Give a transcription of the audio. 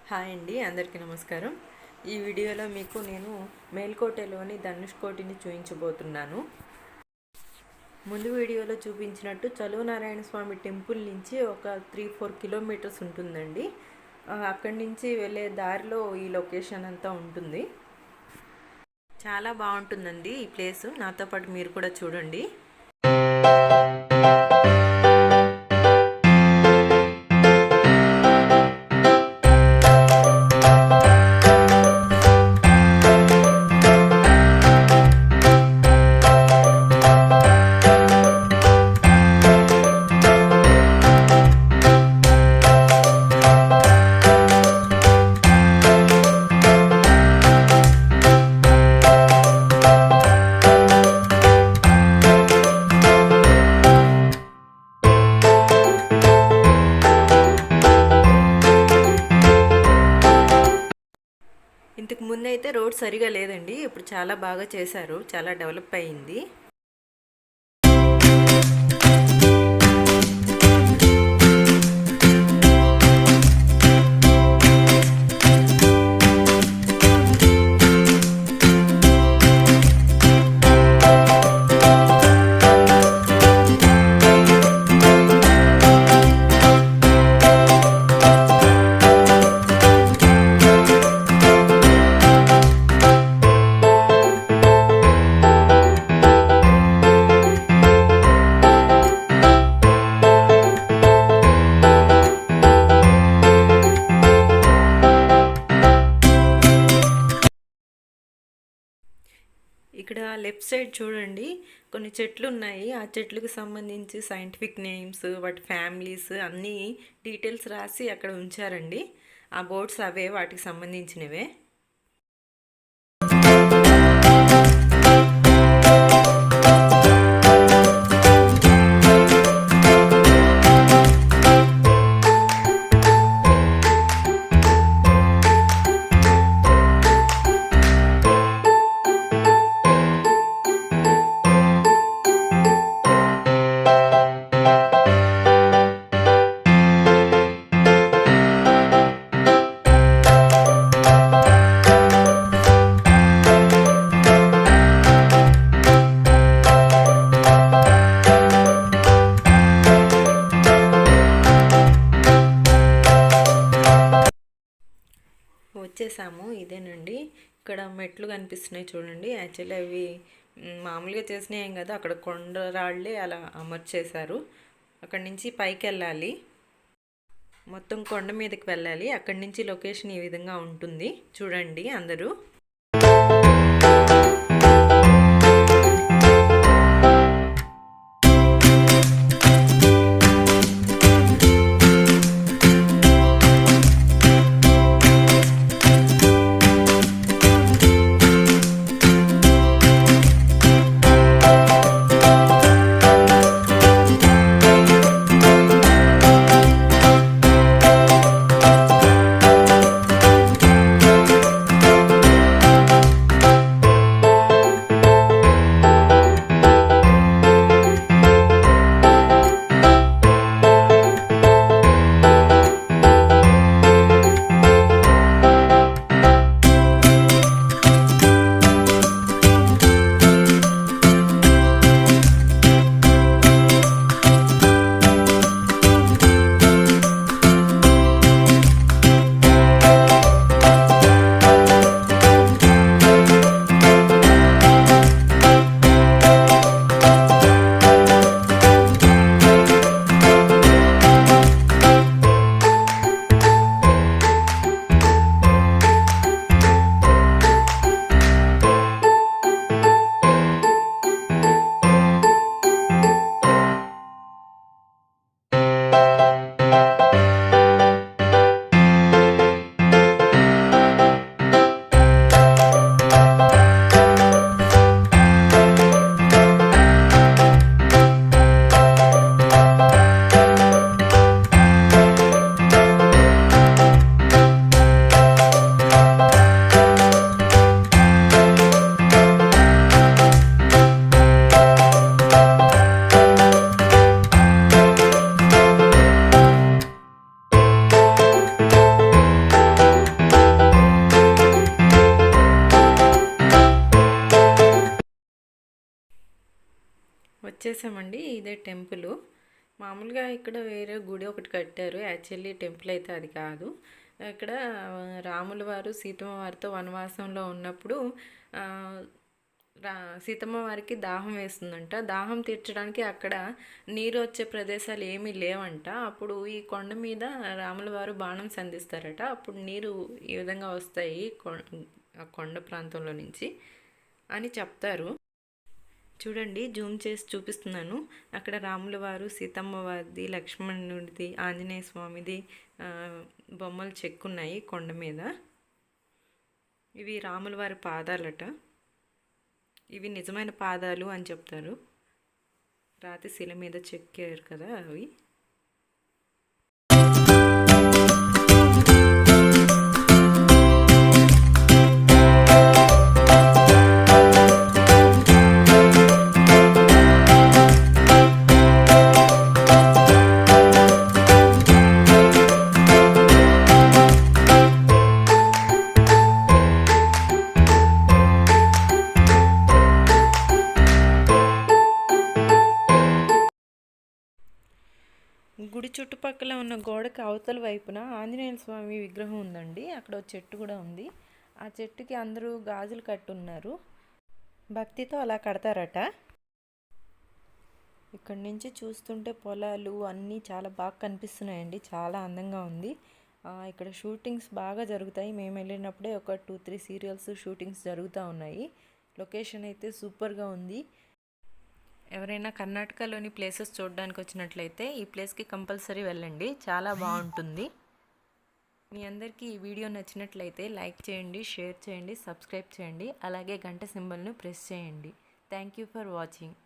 Hi అండి, అందరికీ నమస్కారం. ఈ వీడియోలో మీకు నేను మేల్కోటలోని ధనుష్కోటిని చూపించబోతున్నాను. ముందు వీడియోలో చూపించినట్టు చలువనారాయణ స్వామి టెంపుల్ నుంచి ఒక 3-4 కిలోమీటర్స్ ఉంటుందండి. అక్కడి నుంచి వెళ్ళే దారిలో ఈ లొకేషన్ అంతా ఉంటుంది. చాలా బాగుంటుందండి ఈ ప్లేస్. నాతో పాటు మీరు కూడా చూడండి. ఇంతకు ముందు అయితే రోడ్ సరిగా లేదండి. ఇప్పుడు చాలా బాగా చేశారు, చాలా డెవలప్ అయ్యింది. ఇక్కడ లెఫ్ట్ సైడ్ చూడండి, కొన్ని చెట్లు ఉన్నాయి. ఆ చెట్లకు సంబంధించి సైంటిఫిక్ నేమ్స్, వాటి ఫ్యామిలీస్ అన్నీ డీటెయిల్స్ రాసి అక్కడ ఉంచారండి. ఆ బోర్డ్స్ అవే, వాటికి సంబంధించినవే. వచ్చేసాము, ఇదేనండి. ఇక్కడ మెట్లు కనిపిస్తున్నాయి చూడండి. యాక్చువల్లీ అవి మామూలుగా చేసినాయేం కదా, అక్కడ కొండ రాళ్ళే అలా అమర్చేశారు. అక్కడి నుంచి పైకి వెళ్ళాలి, మొత్తం కొండ మీదకి వెళ్ళాలి. అక్కడి నుంచి లొకేషన్ ఈ విధంగా ఉంటుంది చూడండి అందరూ. వచ్చేసామండి. ఇదే టెంపుల్. మామూలుగా ఇక్కడ వేరే గుడి ఒకటి కట్టారు. యాక్చువల్లీ టెంపుల్ అయితే అది కాదు. ఇక్కడ రాముల వారు సీతమ్మ వారితో వనవాసంలో ఉన్నప్పుడు సీతమ్మ వారికి దాహం వేస్తుందంట. దాహం తీర్చడానికి అక్కడ నీరు వచ్చే ప్రదేశాలు ఏమీ లేవంట. అప్పుడు ఈ కొండ మీద రాముల వారు బాణం సంధిస్తారట. అప్పుడు నీరు ఈ విధంగా వస్తాయి ఆ కొండ ప్రాంతంలో నుంచి అని చెప్తారు. చూడండి, జూమ్ చేసి చూపిస్తున్నాను. అక్కడ రాముల వారు, సీతమ్మ వారిది, లక్ష్మణుడిది, ఆంజనేయ స్వామిది బొమ్మలు చెక్కున్నాయి కొండ మీద. ఇవి రాముల వారి పాదాలట. ఇవి నిజమైన పాదాలు అని చెప్తారు. రాతి శిల మీద చెక్కారు కదా అవి. గుడి చుట్టుపక్కల ఉన్న గోడకి అవతల వైపున ఆంజనేయ స్వామి విగ్రహం ఉందండి. అక్కడ ఒక చెట్టు కూడా ఉంది. ఆ చెట్టుకి అందరూ గాజులు కట్టున్నారు. భక్తితో అలా కడతారట. ఇక్కడ నుంచి చూస్తుంటే పొలాలు అన్నీ చాలా బాగా కనిపిస్తున్నాయండి. చాలా అందంగా ఉంది. ఇక్కడ షూటింగ్స్ బాగా జరుగుతాయి. మేము వెళ్ళినప్పుడే ఒక 2-3 సీరియల్స్ షూటింగ్స్ జరుగుతూ ఉన్నాయి. లొకేషన్ అయితే సూపర్గా ఉంది. ఎవరైనా కర్ణాటకలోని ప్లేసెస్ చూడడానికి వచ్చినట్లయితే ఈ ప్లేస్కి కంపల్సరీ వెళ్ళండి. చాలా బాగుంటుంది. మీ అందరికీ ఈ వీడియో నచ్చినట్లయితే లైక్ చేయండి, షేర్ చేయండి, సబ్స్క్రైబ్ చేయండి. అలాగే గంట సింబల్ను ప్రెస్ చేయండి. Thank you for watching.